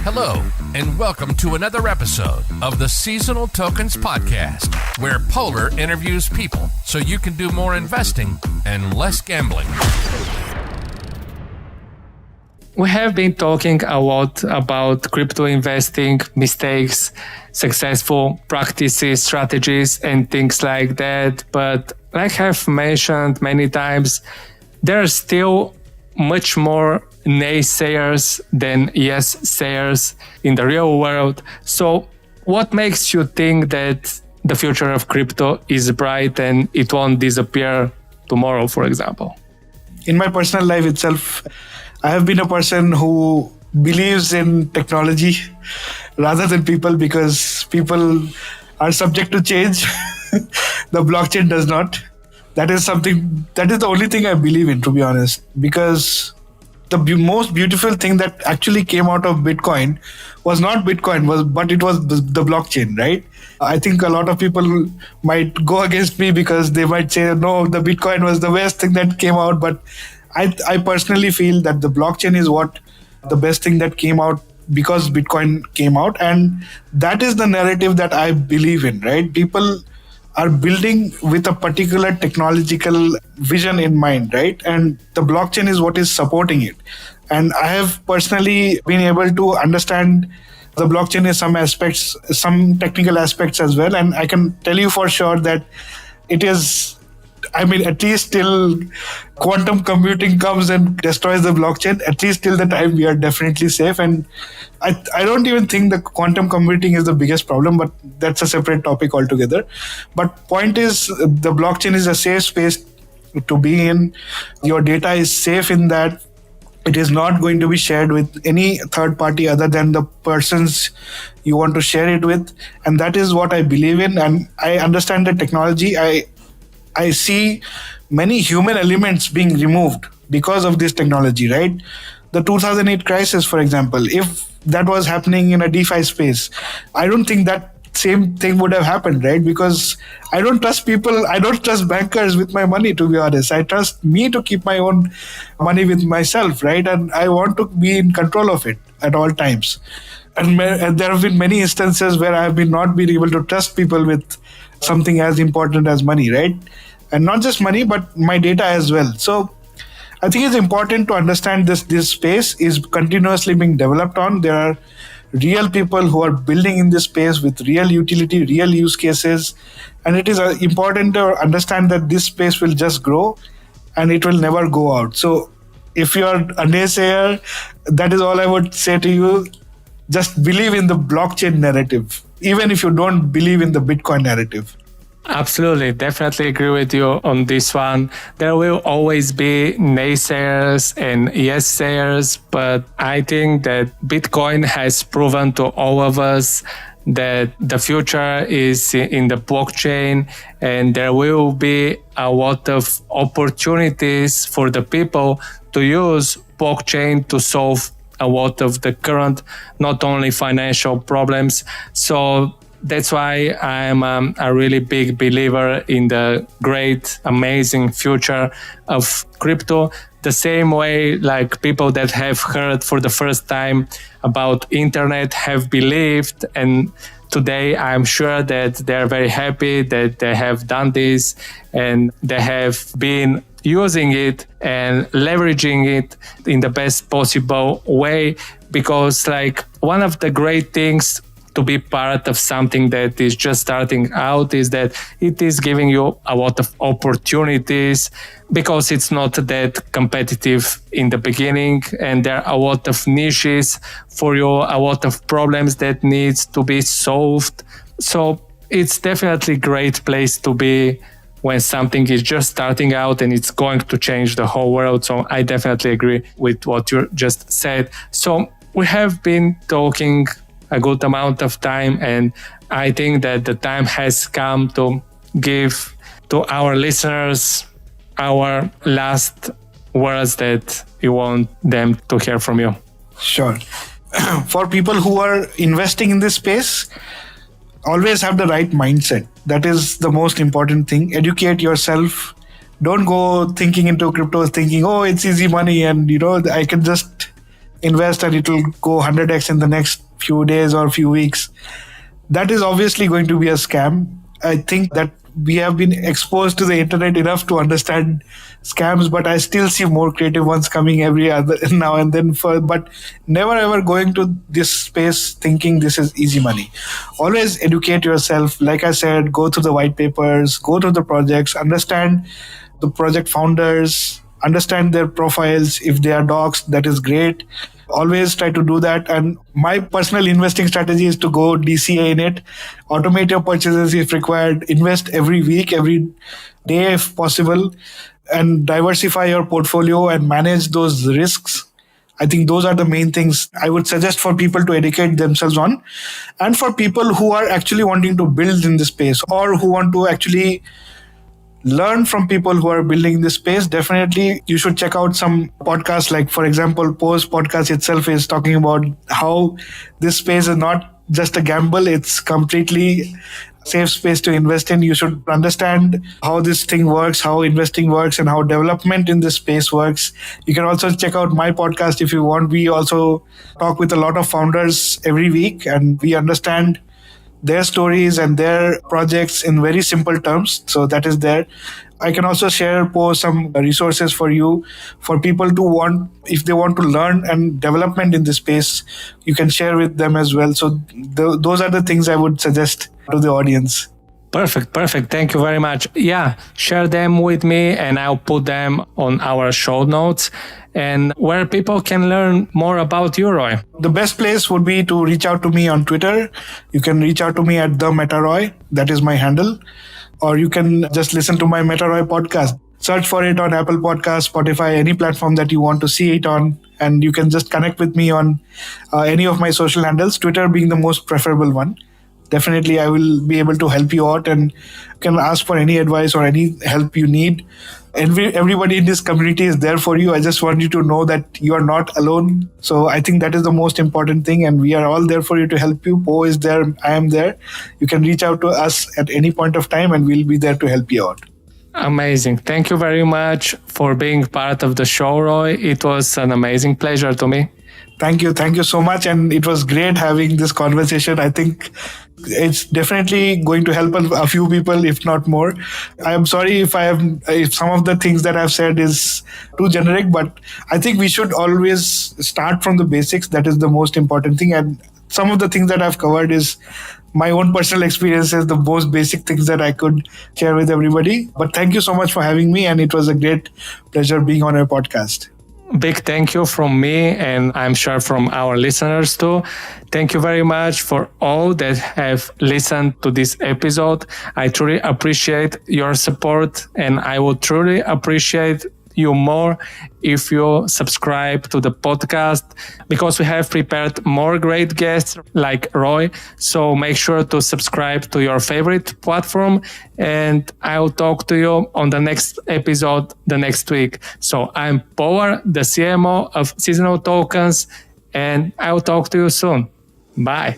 Hello, and welcome to another episode of the Seasonal Tokens Podcast, where Polar interviews people so you can do more investing and less gambling. We have been talking a lot about crypto investing, mistakes, successful practices, strategies, and things like that. But like I've mentioned many times, there are still much more naysayers than yes-sayers in the real world. So what makes you think that the future of crypto is bright and it won't disappear tomorrow, for example? In my personal life itself, I have been a person who believes in technology rather than people, because people are subject to change. The blockchain does not. That is the only thing I believe in, to be honest, because the most beautiful thing that actually came out of Bitcoin was not Bitcoin, but it was the blockchain, right? I think a lot of people might go against me because they might say, no, the Bitcoin was the best thing that came out. But I personally feel that the blockchain is what the best thing that came out, because Bitcoin came out. And that is the narrative that I believe in, right? People are building with a particular technological vision in mind, right? And the blockchain is what is supporting it. And I have personally been able to understand the blockchain in some aspects, some technical aspects as well. And I can tell you for sure that it is, at least till quantum computing comes and destroys the blockchain, at least till the time we are definitely safe. And I don't even think the quantum computing is the biggest problem, but that's a separate topic altogether. But point is, the blockchain is a safe space to be in. Your data is safe in that it is not going to be shared with any third party other than the persons you want to share it with. And that is what I believe in. And I understand the technology. I see many human elements being removed because of this technology, right? The 2008 crisis, for example, if that was happening in a DeFi space, I don't think that same thing would have happened, right? Because I don't trust people, I don't trust bankers with my money, to be honest. I trust me to keep my own money with myself, right? And I want to be in control of it at all times. And there have been many instances where I have not been able to trust people with something as important as money, right? And not just money, but my data as well. So I think it's important to understand this space is continuously being developed on. There are real people who are building in this space with real utility, real use cases. And it is important to understand that this space will just grow and it will never go out. So if you're a naysayer, that is all I would say to you. Just believe in the blockchain narrative, even if you don't believe in the Bitcoin narrative. Absolutely. Definitely agree with you on this one. There will always be naysayers and yes-sayers, but I think that Bitcoin has proven to all of us that the future is in the blockchain, and there will be a lot of opportunities for the people to use blockchain to solve a lot of the current, not only financial problems. So that's why I'm a really big believer in the great, amazing future of crypto. The same way like people that have heard for the first time about internet have believed, and today I'm sure that they're very happy that they have done this and they have been using it and leveraging it in the best possible way, because like one of the great things to be part of something that is just starting out is that it is giving you a lot of opportunities, because it's not that competitive in the beginning and there are a lot of niches for you, a lot of problems that needs to be solved. So it's definitely a great place to be when something is just starting out and it's going to change the whole world. So I definitely agree with what you just said. So we have been talking a good amount of time, and I think that the time has come to give to our listeners our last words that you want them to hear from you. Sure. For people who are investing in this space, always have the right mindset. That is the most important thing. Educate yourself. Don't go thinking into crypto thinking, oh, it's easy money and I can just invest and it will go 100x in the next few days or few weeks. That is obviously going to be a scam. I think that we have been exposed to the internet enough to understand scams, but I still see more creative ones coming every other now and then. But never ever going to this space thinking this is easy money. Always educate yourself. Like I said, go through the white papers, go through the projects, understand the project founders, understand their profiles. If they are docs, that is great. Always try to do that. And my personal investing strategy is to go DCA in it, automate your purchases if required, invest every week, every day if possible, and diversify your portfolio and manage those risks. I think those are the main things I would suggest for people to educate themselves on. And for people who are actually wanting to build in this space or who want to actually learn from people who are building this space, definitely you should check out some podcasts. Like, for example, Poe's podcast itself is talking about how this space is not just a gamble, it's completely safe space to invest in. You should understand how this thing works, how investing works, and how development in this space works. You can also check out my podcast if you want. We also talk with a lot of founders every week, and we understand their stories and their projects in very simple terms. So that is there. I can also post some resources for you, for people to want, if they want to learn and development in this space, you can share with them as well. So those are the things I would suggest to the audience. Perfect. Thank you very much. Yeah, share them with me and I'll put them on our show notes. And where people can learn more about you, Roy? The best place would be to reach out to me on Twitter. You can reach out to me at the MetaRoy. That is my handle. Or you can just listen to my MetaRoy podcast. Search for it on Apple Podcasts, Spotify, any platform that you want to see it on. And you can just connect with me on any of my social handles, Twitter being the most preferable one. Definitely, I will be able to help you out and you can ask for any advice or any help you need. Everybody in this community is there for you. I just want you to know that you are not alone. So I think that is the most important thing. And we are all there for you to help you. Poe is there. I am there. You can reach out to us at any point of time and we'll be there to help you out. Amazing. Thank you very much for being part of the show, Roy. It was an amazing pleasure to me. Thank you. Thank you so much. And it was great having this conversation. I think it's definitely going to help a few people, if not more. I am sorry if some of the things that I've said is too generic, but I think we should always start from the basics. That is the most important thing. And some of the things that I've covered is my own personal experiences, the most basic things that I could share with everybody. But thank you so much for having me. And it was a great pleasure being on your podcast. Big thank you from me, and I'm sure from our listeners too. Thank you very much for all that have listened to this episode. I truly appreciate your support, and I would truly appreciate you more if you subscribe to the podcast, because we have prepared more great guests like Roy. So make sure to subscribe to your favorite platform, and I'll talk to you on the next episode the next week. So I'm Power, the CMO of Seasonal Tokens, and I'll talk to you soon. Bye.